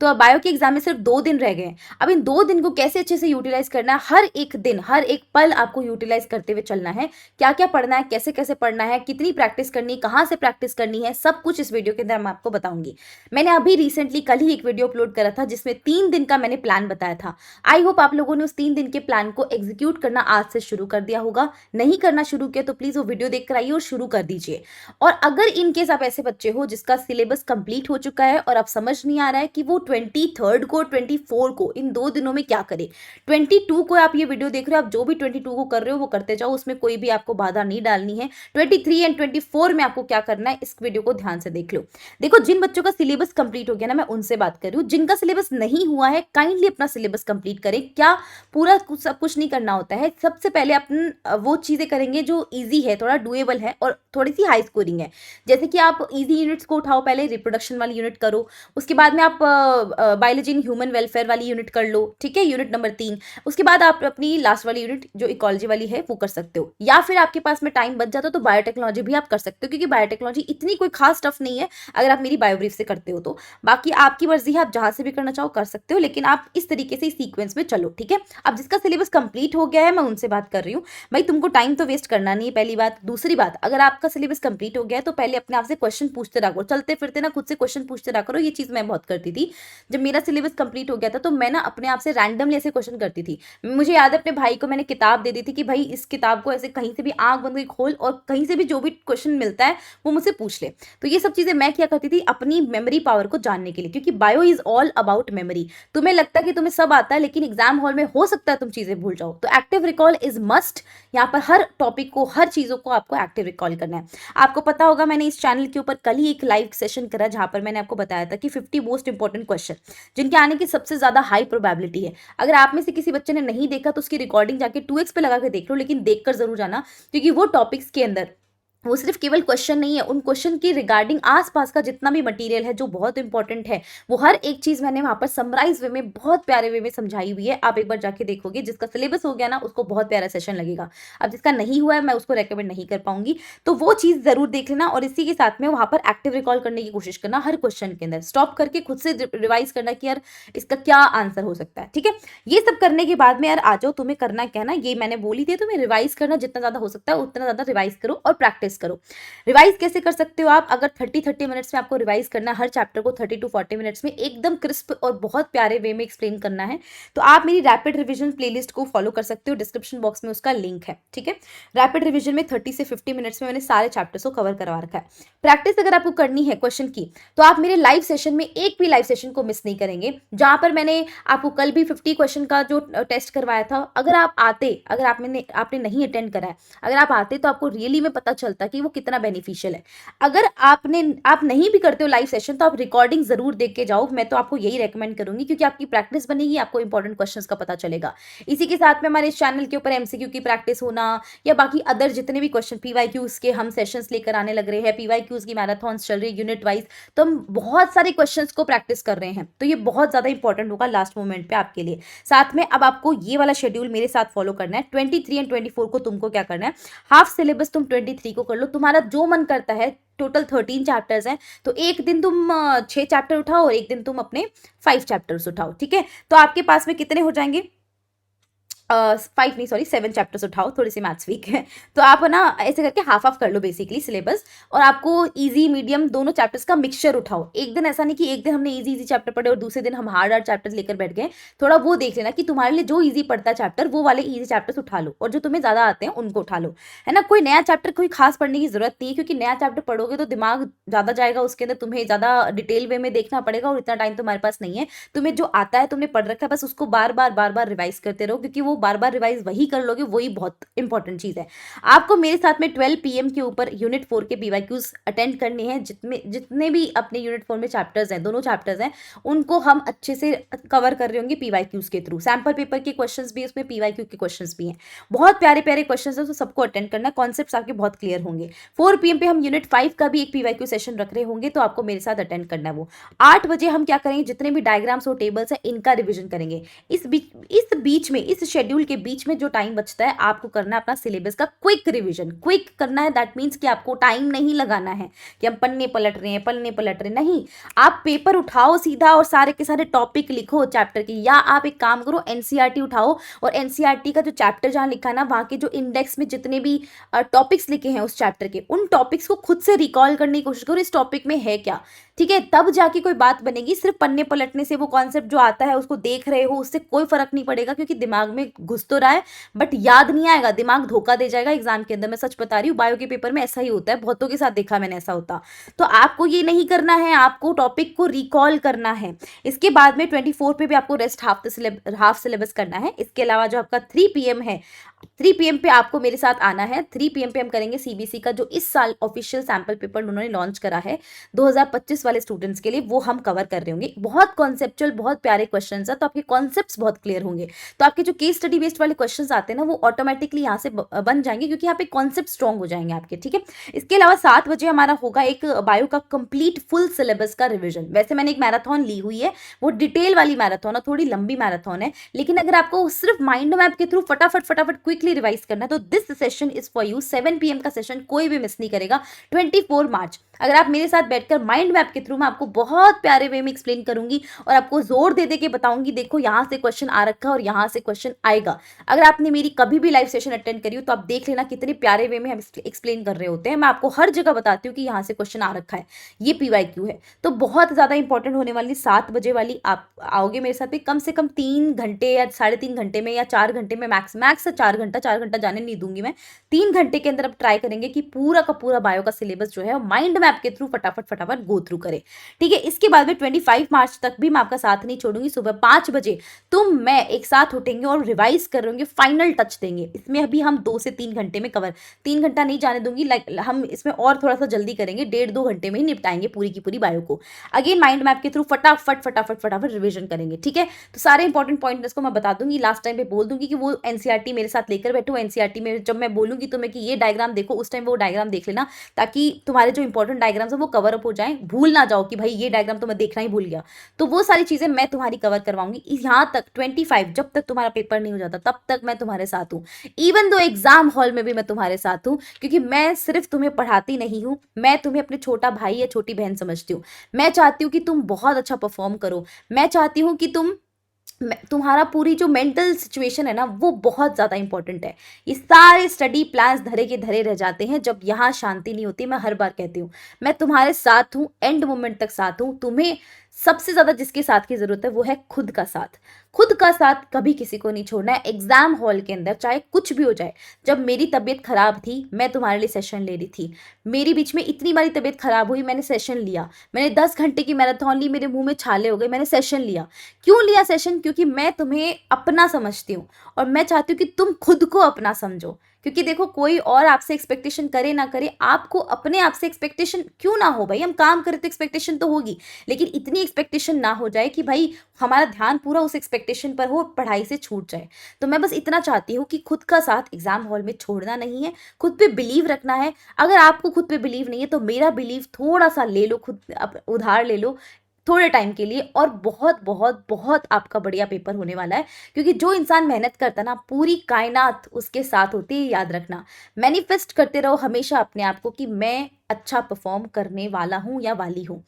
तो बायो के एग्जाम में सिर्फ 2 दिन रह गए हैं। अब इन 2 दिन को कैसे अच्छे से यूटिलाइज करना है, हर एक दिन हर एक पल आपको यूटिलाइज करते हुए चलना है। क्या क्या पढ़ना है, कैसे कैसे पढ़ना है, कितनी प्रैक्टिस करनी है, कहाँ से प्रैक्टिस करनी है, सब कुछ इस वीडियो के अंदर मैं आपको बताऊंगी। मैंने अभी रिसेंटली कल ही एक वीडियो अपलोड करा था जिसमें 3 दिन का मैंने प्लान बताया था। आई होप आप लोगों ने उस 3 दिन के प्लान को एग्जीक्यूट करना आज से शुरू कर दिया होगा। नहीं करना शुरू किया तो प्लीज वो वीडियो देखकर आइए और शुरू कर दीजिए। और अगर इनकेस आप ऐसे बच्चे हो जिसका सिलेबस कंप्लीट हो चुका है और आप समझ नहीं आ रहा है कि वो 23rd को 24 को इन 2 दिनों में क्या करे, 22 को आप ये वीडियो देख रहे हो, आप जो भी 22 को कर रहे हो वो करते जाओ, उसमें कोई भी आपको बाधा नहीं डालनी है। 23 एंड 24 में आपको क्या करना है, इस वीडियो को ध्यान से देख लो। देखो, जिन बच्चों का सिलेबस कंप्लीट हो गया ना, मैं उनसे बात कर रही हूँ। जिनका सिलेबस नहीं हुआ है, काइंडली अपना सिलेबस कंप्लीट करें। क्या पूरा सब कुछ नहीं करना होता है। सबसे पहले अपन वो चीजें करेंगे जो इजी है, थोड़ा डुएबल है और थोड़ी सी हाई स्कोरिंग है। जैसे कि आप इजी यूनिट्स को उठाओ, पहले रिप्रोडक्शन वाली यूनिट करो, उसके बाद में आप बायोलॉजी एंड ह्यूमन वेलफेयर वाली यूनिट कर लो, ठीक है, यूनिट नंबर 3। उसके बाद आप अपनी लास्ट वाली यूनिट जो इकोलॉजी वाली है वो कर सकते हो, या फिर आपके पास में टाइम बच जाता तो बायोटेक्नोलॉजी भी आप कर सकते हो, क्योंकि बायोटेक्नोलॉजी इतनी कोई खास टफ नहीं है अगर आप मेरी बायोब्रीफ से करते हो तो। बाकी आपकी मर्जी है, आप जहां से भी करना चाहो कर सकते हो, लेकिन आप इस तरीके से सीक्वेंस में चलो, ठीक है। अब जिसका सिलेबस कंप्लीट हो गया है मैं उनसे बात कर रही हूँ। भाई, तुमको टाइम तो वेस्ट करना नहीं है, पहली बात। दूसरी बात, अगर आपका सिलेबस कंप्लीट हो गया है तो पहले अपने आप से क्वेश्चन पूछते रहो, चलते फिरते ना खुद से क्वेश्चन पूछते रहा करो। ये चीज मैं बहुत करती थी। जब मेरा सिलेबस कंप्लीट हो गया था तो मैं ना अपने आप से रैंडमली ऐसे क्वेश्चन करती थी। मुझे याद है अपने भाई को मैंने किताब दे दी थी कि भाई इस किताब को ऐसे कहीं से भी आंख बंद करके खोल और कहीं से भी जो भी क्वेश्चन मिलता है वो मुझसे पूछ ले। तो ये सब चीजें मैं क्या करती थी अपनी मेमोरी पावर को जानने के लिए, क्योंकि bio is all about memory. तुम्हें लगता है कि तुम्हें सब आता है, लेकिन एग्जाम हॉल में हो सकता है तुम चीजें भूल जाओ। तो एक्टिव रिकॉल इज मस्ट। यहाँ पर हर टॉपिक को, हर चीजों को आपको एक्टिव रिकॉल करना है। आपको पता होगा, मैंने इस चैनल के ऊपर कल ही एक लाइव सेशन करा जहां पर मैंने आपको बताया था कि 50 मोस्ट इंपॉर्टेंट क्वेश्चन जिनके आने की सबसे ज्यादा हाई प्रोबेबिलिटी है। अगर आप में से किसी बच्चे ने नहीं देखा तो उसकी रिकॉर्डिंग जाके 2x पे लगा के देख लो, लेकिन देखकर जरूर जाना, क्योंकि वो टॉपिक्स के अंदर वो सिर्फ केवल क्वेश्चन नहीं है, उन क्वेश्चन की रिगार्डिंग आसपास का जितना भी मटेरियल है जो बहुत इंपॉर्टेंट है, वो हर एक चीज मैंने वहां पर समराइज वे में, बहुत प्यारे वे में समझाई हुई है। आप एक बार जाके देखोगे, जिसका सिलेबस हो गया ना उसको बहुत प्यारा सेशन लगेगा। अब जिसका नहीं हुआ है मैं उसको रेकमेंड नहीं कर पाऊंगी, तो वो चीज जरूर देख लेना। और इसी के साथ में वहां पर एक्टिव रिकॉल करने की कोशिश करना, हर क्वेश्चन के अंदर स्टॉप करके खुद से रिवाइज करना कि यार इसका क्या आंसर हो सकता है, ठीक है। ये सब करने के बाद में यार आ जाओ, तुम्हें करना क्या ना, ये मैंने बोली थी, तुम्हें रिवाइज करना जितना ज्यादा हो सकता है उतना ज्यादा रिवाइज करो और प्रैक्टिस करो। रिवाइज कैसे कर सकते हो आप, अगर 30 मिनट्स में आपको रिवाइज करना है, हर चैप्टर को 30 to 40 मिनट्स में एकदम क्रिस्प और बहुत प्यारे वे में एक्सप्लेन करना है, तो आप मेरी रैपिड रिवीजन प्लेलिस्ट को फॉलो कर सकते हो। डिस्क्रिप्शन बॉक्स में उसका लिंक है, ठीक है। रैपिड रिवीजन में 30 से 50 मिनट्स में मैंने सारे चैप्टर्स को कवर करवा रखा है। प्रैक्टिस अगर आपको करनी है क्वेश्चन की, तो आप मेरे लाइव सेशन में एक भी लाइव सेशन को मिस नहीं करेंगे, जहां पर मैंने आपको कल भी 50 क्वेश्चन का जो टेस्ट करवाया था। अगर आप आते, अगर आपने नहीं अटेंड करा है, अगर आप आते तो आपको रियली में पता चलता कि वो कितना बेनिफिशियल है। अगर आप नहीं भी करते हो लाइव सेशन, तो आप रिकॉर्डिंग जरूर देख के जाओ। मैं तो आपको यही रेकमेंड करूंगी, क्योंकि आपकी प्रैक्टिस बनेगी, आपको इंपॉर्टेंट क्वेश्चंस का पता चलेगा। इसी के साथ में हमारे इस चैनल के ऊपर एमसीक्यू की प्रैक्टिस होना, या बाकी अदर जितने भी क्वेश्चन पीवाईक्यूज के हम सेशंस लेकर आने लग रहे हैं, पीवाईक्यूज की मैराथन्स चल रही है यूनिट वाइज, तो हम बहुत सारे क्वेश्चंस को प्रैक्टिस कर रहे हैं। तो ये बहुत ज्यादा इंपॉर्टेंट होगा लास्ट मोमेंट पे आपके लिए। साथ में अब आपको ये वाला शेड्यूल मेरे साथ फॉलो करना है। 23 एंड 24 को तुमको क्या करना है, हाफ सिलेबस तुम 23 को कर लो, तुम्हारा जो मन करता है। टोटल 13 चैप्टर्स हैं, तो एक दिन तुम 6 चैप्टर उठाओ और एक दिन तुम अपने 5 चैप्टर्स उठाओ, ठीक है। तो आपके पास में कितने हो जाएंगे, 5 नहीं सॉरी 7 चैप्टर्स उठाओ, थोड़ी सी मैथ्स वीक है, तो आप ना ऐसे करके हाफ हाफ कर लो बेसिकली सिलेबस। और आपको इजी मीडियम दोनों चैप्टर्स का मिक्सचर उठाओ। एक दिन ऐसा नहीं कि एक दिन हमने इजी चैप्टर पढ़े और दूसरे दिन हम हार्ड हार्ड चैप्टर्स लेकर बैठ गए। थोड़ा वो देख लेना कि तुम्हारे लिए जो ईजी पड़ता है चैप्टर, वो वाले ईजी चैप्टर्स उठा लो, और जो तुम्हें ज्यादा आते हैं उनको उठा लो, है ना। कोई नया चैप्टर कोई खास पढ़ने की जरूरत नहीं है, क्योंकि नया चैप्टर पढ़ोगे तो दिमाग ज्यादा जाएगा, उसके अंदर तुम्हें ज्यादा डिटेल वे में देखना पड़ेगा, और इतना टाइम तुम्हारे पास नहीं है। तुम्हें जो आता है, तुमने पढ़ रखा है, बस उसको बार बार रिवाइज करते रहो, क्योंकि वो बार बार रिवाइज वही कर लोगे, वही बहुत इंपॉर्टेंट चीज है। आपको मेरे साथ में 12 PM के ऊपर यूनिट 4 के पीवाईक्यूज अटेंड करने हैं। जितने भी अपने यूनिट 4 में चैप्टर्स हैं, दोनों चैप्टर्स हैं, उनको हम अच्छे से कवर कर रहे होंगे पीवाईक्यूज के थ्रू। सैंपल पेपर के क्वेश्चंस भी उसमें, पीवाईक्यू के क्वेश्चंस भी हैं। बहुत प्यारे प्यारे क्वेश्चंस हैं, तो सबको अटेंड करना है, कॉन्सेप्ट्स आपके बहुत क्लियर होंगे। 4 PM पे हम यूनिट 5 का भी एक पीवाईक्यू सेशन रख रहे होंगे, तो आपको मेरे साथ अटेंड करना है वो। 8 बजे हम क्या करेंगे, जितने भी डायग्राम्स और टेबल्स हैं इनका रिविजन करेंगे। इस बीच में, इस शेड्यूल शेड्यूल के बीच में जो टाइम बचता है आपको करना है अपना सिलेबस का क्विक रिवीजन। क्विक करना है दैट मीन्स कि आपको टाइम नहीं लगाना है कि हम पन्ने पलट रहे हैं, पन्ने पलट रहे नहीं। आप पेपर उठाओ सीधा और सारे के सारे टॉपिक लिखो चैप्टर की, या आप एक काम करो एनसीईआरटी उठाओ और एनसीईआरटी का जो चैप्टर जहाँ लिखा है ना वहाँ के जो इंडेक्स में जितने भी टॉपिक्स लिखे हैं उस चैप्टर के, उन टॉपिक्स को खुद से रिकॉल करने की कोशिश करो इस टॉपिक में है क्या। ठीक है, तब जाके कोई बात बनेगी। सिर्फ पन्ने पलटने से वो कॉन्सेप्ट जो आता है उसको देख रहे हो उससे कोई फर्क नहीं पड़ेगा, क्योंकि दिमाग में घुस तो रहा है बट याद नहीं आएगा, दिमाग धोखा दे जाएगा एग्जाम के अंदर। मैं सच बता रही हूँ, बायो के पेपर में ऐसा ही होता है, बहुतों के साथ देखा मैंने ऐसा होता। तो आपको ये नहीं करना है, आपको टॉपिक को रिकॉल करना है। इसके बाद में 24 पे भी आपको रेस्ट हाफ सिलेबस करना है। इसके अलावा जो आपका 3 PM है, 3 PM पे आपको मेरे साथ आना है। 3 PM पे हम करेंगे सीबीएसई का जो इस साल ऑफिशियल सैंपल पेपर उन्होंने लॉन्च करा है 2025 वाले स्टूडेंट्स के लिए, वो हम कवर कर रहे होंगे। बहुत कॉन्सेप्चुअल, बहुत प्यारे क्वेश्चंस है, तो आपके कॉन्सेप्ट्स बहुत क्लियर होंगे। तो आपके जो केस स्टडी बेस्ड वाले क्वेश्चंस आते हैं ना वो ऑटोमेटिकली यहाँ से बन जाएंगे, क्योंकि यहाँ पे कॉन्सेप्ट स्ट्रॉन्ग हो जाएंगे आपके। ठीक है, इसके अलावा 7 बजे हमारा होगा एक बायो का कंप्लीट फुल सिलेबस का रिविजन। वैसे मैंने एक मैराथन ली हुई है, वो डिटेल वाली मैराथन है, थोड़ी लंबी मैराथन है, लेकिन अगर आपको सिर्फ माइंड मैप के थ्रू फटाफट फटाफट क्विकली रिवाइज करना है तो this session is for you. 7 PM का सेशन कोई भी मिस नहीं करेगा। 24 मार्च अगर आप मेरे साथ बैठकर माइंड मैप के थ्रू मैं आपको बहुत प्यारे वे में एक्सप्लेन करूंगी और आपको जोर दे दे के बताऊंगी, देखो यहाँ से क्वेश्चन आ रखा है और यहाँ से क्वेश्चन आएगा। अगर आपने मेरी कभी भी लाइव सेशन अटेंड करी हो तो आप देख लेना कितने प्यारे वे में हम एक्सप्लेन कर रहे होते हैं। मैं आपको हर जगह बताती हूँ कि यहाँ से क्वेश्चन आ रखा है, ये PYQ है। तो बहुत ज्यादा इंपॉर्टेंट होने वाली 7 बजे वाली आप आओगे मेरे साथ में, कम से कम 3 घंटे या 3.5 घंटे में या 4 घंटे में, मैक्स 4 घंटा, 4 घंटा जाने नहीं दूंगी मैं। 3 घंटे के अंदर अब ट्राई करेंगे कि पूरा का पूरा बायो का सिलेबस जो है माइंड मैप के थ्रू फटाफट फटाफट गो थ्रू करे। ठीक है, इसके बाद में 25 मार्च तक भी मैं आपका साथ नहीं छोड़ूंगी। सुबह 5 बजे तुम मैं एक साथ उठेंगे और रिवाइज करेंगे, फाइनल टच देंगे। इसमें अभी हम 2 से 3 घंटे में कवर, 3 घंटा नहीं जाने दूंगी, हम इसमें और थोड़ा सा जल्दी करेंगे, 1.5-2 घंटे में ही निपटाएंगे पूरी की पूरी बायो को। अगेन माइंड मैप के थ्रू फटाफट फटाफट फटाफट रिविजन करेंगे। ठीक है, तो सारे इंपॉर्टेंट पॉइंट्स को मैं बता दूंगी, लास्ट टाइम पे बोल दूंगी कि वो एनसीईआरटी मेरे साथ लेकर बैठो। एनसीईआरटी में जब मैं बोलूंगी तुम्हें कि ये डायग्राम देखो, उस टाइम वो डायग्राम देख लेना, ताकि तुम्हारे जो इंपॉर्टेंट डायग्राम्स है वो कवर अप हो जाए। भूल ना जाओ कि भाई ये डायग्राम तो मैं देखना ही भूल गया। तो वो सारी चीजें मैं तुम्हारी कवर करवाऊंगी यहाँ तक 25, जब तक तुम्हारा पेपर नहीं हो जाता तब तक मैं तुम्हारे साथ हूँ। इवन दो एग्जाम हॉल में भी मैं तुम्हारे साथ हूँ, क्योंकि मैं सिर्फ तुम्हें पढ़ाती नहीं हूँ, मैं तुम्हें अपने छोटा भाई या छोटी बहन समझती हूँ। मैं चाहती हूँ कि तुम बहुत अच्छा परफॉर्म करो, मैं चाहती हूँ कि तुम्हारा पूरी जो मेंटल सिचुएशन है ना वो बहुत ज़्यादा इंपॉर्टेंट है। ये सारे स्टडी प्लान्स धरे के धरे रह जाते हैं जब यहाँ शांति नहीं होती। मैं हर बार कहती हूँ मैं तुम्हारे साथ हूँ, एंड मोमेंट तक साथ हूँ। तुम्हें सबसे ज़्यादा जिसके साथ की ज़रूरत है वो है खुद का साथ। खुद का साथ कभी किसी को नहीं छोड़ना है। एग्जाम हॉल के अंदर चाहे कुछ भी हो जाए, जब मेरी तबीयत खराब थी मैं तुम्हारे लिए सेशन ले रही थी, मेरी बीच में इतनी बारी तबीयत खराब हुई मैंने सेशन लिया, मैंने 10 घंटे की मैराथन ली, मेरे मुंह में छाले हो गए, मैंने सेशन लिया। क्यों लिया सेशन? क्योंकि मैं तुम्हें अपना समझती हूँ और मैं चाहती हूँ कि तुम खुद को अपना समझो। क्योंकि देखो कोई और आपसे एक्सपेक्टेशन करे ना करे, आपको अपने आप से एक्सपेक्टेशन क्यों ना हो। भाई हम काम करें तो एक्सपेक्टेशन तो होगी, लेकिन इतनी एक्सपेक्टेशन ना हो जाए कि भाई हमारा ध्यान पूरा उस एक्सपेक्टेशन पर हो, पढ़ाई से छूट जाए। तो मैं बस इतना चाहती हूँ कि खुद का साथ एग्जाम हॉल में छोड़ना नहीं है, खुद पे बिलीव रखना है। अगर आपको खुद पे बिलीव नहीं है तो मेरा बिलीव थोड़ा सा ले लो, खुद उधार ले लो थोड़े टाइम के लिए, और बहुत बहुत बहुत आपका बढ़िया पेपर होने वाला है। क्योंकि जो इंसान मेहनत करता ना पूरी कायनात उसके साथ होती है, याद रखना। मैनिफेस्ट करते रहो हमेशा अपने आप को कि मैं अच्छा परफॉर्म करने वाला हूँ या वाली हूँ।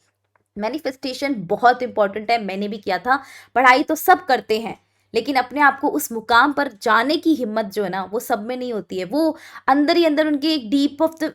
मैनिफेस्टेशन बहुत इंपॉर्टेंट है, मैंने भी किया था। पढ़ाई तो सब करते हैं, लेकिन अपने आप को उस मुकाम पर जाने की हिम्मत जो है ना वो सब में नहीं होती है। वो अंदर ही अंदर उनके एक डीप ऑफ द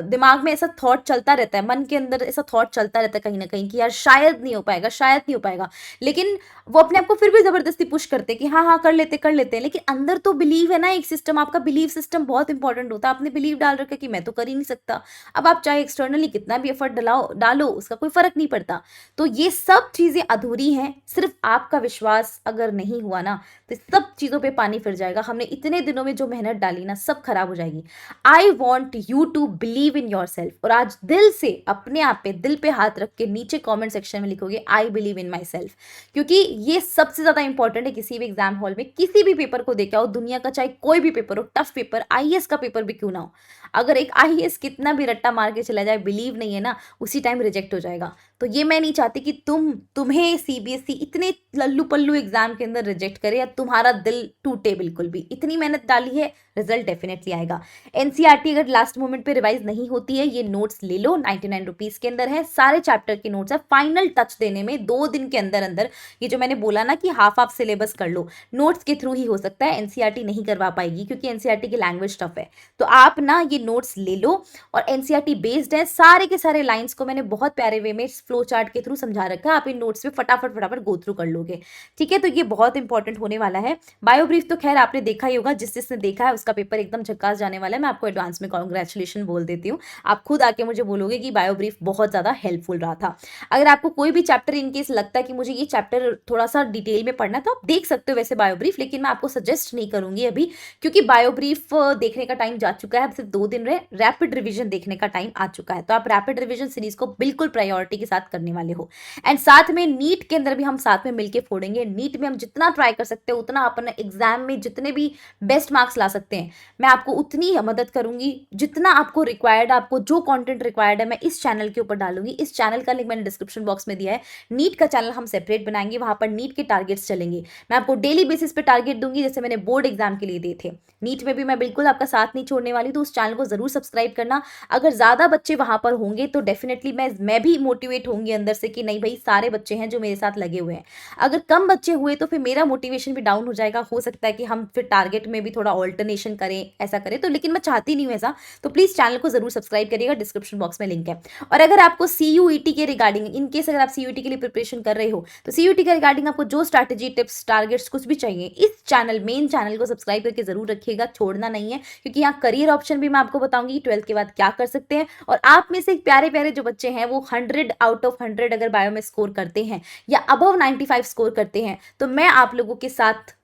दिमाग में ऐसा थॉट चलता रहता है, मन के अंदर ऐसा थॉट चलता रहता है कहीं ना कहीं कि यार शायद नहीं हो पाएगा, शायद नहीं हो पाएगा। लेकिन वो अपने आप को फिर भी जबरदस्ती पुश करते कि हाँ हाँ कर लेते हैं। लेकिन अंदर तो बिलीव है ना, एक सिस्टम, आपका बिलीव सिस्टम बहुत इंपॉर्टेंट होता है। आपने बिलीव डाल रखा कि मैं तो कर ही नहीं सकता। अब आप चाहे एक्सटर्नली कितना भी एफर्ट डालो उसका कोई फर्क नहीं पड़ता। तो ये सब चीजें अधूरी हैं। सिर्फ आपका विश्वास अगर नहीं हुआ ना तो सब चीजों पे पानी फिर जाएगा। हमने इतने दिनों में जो मेहनत डाली ना सब खराब हो जाएगी। I want you to believe in yourself. और आज दिल से अपने आप पे, दिल पे हाथ रख के नीचे कमेंट सेक्शन में लिखोगे I believe in my self. क्योंकि ये सबसे ज्यादा इंपॉर्टेंट है। किसी भी एग्जाम हॉल में किसी भी पेपर को देखा हो, दुनिया का चाहे कोई भी पेपर हो, टफ पेपर, आईएएस का पेपर भी क्यों ना हो, अगर एक आईएएस कितना भी रट्टा मार के चला जाए, बिलीव नहीं है ना, उसी टाइम रिजेक्ट हो जाएगा। तो ये मैं नहीं चाहती कि तुम्हें सीबीएसई इतने लल्लू पल्लू एग्जाम के अंदर रिजेक्ट करे या तुम्हारा दिल टूटे बिल्कुल भी। इतनी मेहनत डाली है, रिजल्ट डेफिनेटली आएगा। एनसीईआरटी अगर लास्ट मोमेंट पे रिवाइज नहीं होती है, ये नोट्स ले लो, 99 रुपीज के अंदर है, सारे चैप्टर के नोट्स है। फाइनल टच देने में 2 दिन के अंदर अंदर, ये जो मैंने बोला ना कि हाफ सिलेबस कर लो, नोट्स के थ्रू ही हो सकता है, एनसीईआरटी नहीं करवा पाएगी क्योंकि एनसीईआरटी की लैंग्वेज टफ है। तो आप ना ये नोट्स ले लो, और एनसीईआरटी बेस्ड है, सारे के सारे लाइंस को मैंने बहुत प्यारे वे में फ्लो चार्ट के थ्रू समझा रखा है, आप इन नोट्स में फटाफट फटाफट गो थ्रू कर लोगे। ठीक है, तो ये बहुत इंपॉर्टेंट होने वाला है। बायोब्रीफ तो खैर आपने देखा ही होगा, जिसने देखा है उसका पेपर एकदम झक्कास जाने वाला है। मैं आपको एडवांस में कॉन्ग्रेचुलेशन बोल देती हूँ, आप खुद आके मुझे बोलोगे कि बायोब्रीफ बहुत ज्यादा हेल्पफुल रहा था। अगर आपको कोई भी चैप्टर इनकेस लगता है कि मुझे ये चैप्टर थोड़ा सा डिटेल में पढ़ना है, तो आप देख सकते हो वैसे बायोब्रीफ, लेकिन मैं आपको सजेस्ट नहीं करूंगी अभी, क्योंकि बायोब्रीफ देखने का टाइम जा चुका है। अब सिर्फ 2 दिन रहे, रैपिड रिवीजन देखने का टाइम आ चुका है। तो आप रैपिड रिवीजन सीरीज को बिल्कुल प्रायोरिटी के साथ करने वाले हो। एंड साथ में नीट के अंदर भी हम साथ में मिलकर फोड़ेंगे। नीट में हम जितना ट्राई कर सकते हो, उतना अपने एग्जाम में जितने भी बेस्ट मार्क्स ला सकते हैं, मैं आपको उतनी मदद करूंगी। जितना आपको रिक्वायर्ड, आपको जो कंटेंट रिक्वायर्ड है, मैं इस चैनल के ऊपर डालूंगी। इस चैनल का लिंक मैंने डिस्क्रिप्शन बॉक्स में दिया है। नीट का चैनल हम सेपरेट बनाएंगे, वहां पर नीट के टारगेट्स चलेंगे। मैं आपको डेली बेसिस पे टारगेट दूंगी, जैसे मैंने बोर्ड एग्जाम के लिए दिए थे। नीट में भी मैं बिल्कुल आपका साथ नहीं छोड़ने वाली, तो उस चैनल को जरूर सब्सक्राइब करना। अगर ज्यादा बच्चे वहां पर होंगे तो डेफिनेटली मैं भी मोटिवेट होंगी अंदर से कि नहीं भाई, सारे बच्चे हैं जो मेरे साथ लगे हुए हैं। अगर कम बच्चे हुए तो फिर मेरा मोटिवेशन भी डाउन हो जाएगा। हो सकता है कि हम फिर टारगेट में भी थोड़ा ऑल्टरनेशन करें, ऐसा करें तो, लेकिन मैं चाहती नहीं हूं ऐसा। तो प्लीज चैनल को जरूर सब्सक्राइब करिएगा, डिस्क्रिप्शन बॉक्स में लिंक है। और अगर आपको सीयूईटी के रिगार्डिंग, इनकेस अगर आप सीयूईटी के लिए प्रिपरेशन कर रहे हो, तो सीयूईटी के रिगार्डिंग आपको जो स्ट्रैटेजी, टिप्स, टारगेट्स कुछ भी चाहिए, इस चैनल, मेन चैनल को सब्सक्राइब करके जरूर रखिएगा, छोड़ना नहीं है। क्योंकि यहाँ करियर ऑप्शन भी मैं आपको बताऊंगी 12th के बाद क्या कर सकते हैं। और आप में से प्यारे प्यारे जो बच्चे हैं, वो 100 आउट ऑफ 100 अगर बायो में स्कोर करते हैं या अबव 95 स्कोर करते हैं, तो मैं आप लोगों के साथ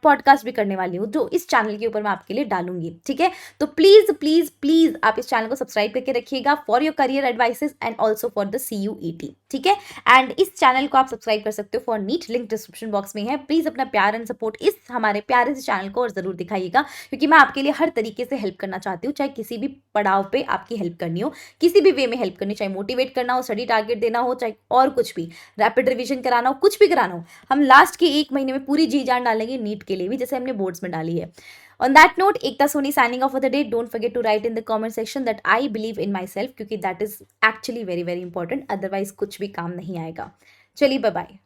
पॉडकास्ट भी करने वाली हूँ, जो इस चैनल के ऊपर मैं आपके लिए डालूंगी। ठीक है, तो प्लीज प्लीज प्लीज आप इस चैनल को सब्सक्राइब करके रखिएगा, for your career advices and also for the CUET. ठीक है, एंड इस चैनल को आप सब्सक्राइब कर सकते हो for NEET, link description box में है। प्लीज अपना प्यार एंड सपोर्ट इस हमारे प्यारे से चैनल को और जरूर दिखाइएगा, क्योंकि मैं आपके लिए हर तरीके से हेल्प करना चाहती हूँ। चाहे किसी भी पड़ाव पे आपकी हेल्प करनी हो, किसी भी वे में हेल्प करनी, चाहे मोटिवेट करना हो, स्टडी टारगेट देना हो, चाहे और कुछ भी, रैपिड रिविजन कराना हो, कुछ भी कराना हो, हम लास्ट के 1 महीने में पूरी जी जान डालेंगे नीट के लिए भी, जैसे हमने बोर्ड्स में डाली है। On that note, Ekta Soni signing off for the day. Don't forget to write in the comment section that I believe in myself, क्योंकि that is actually very very important. Otherwise कुछ भी काम नहीं आएगा। चलिए, बाय बाय।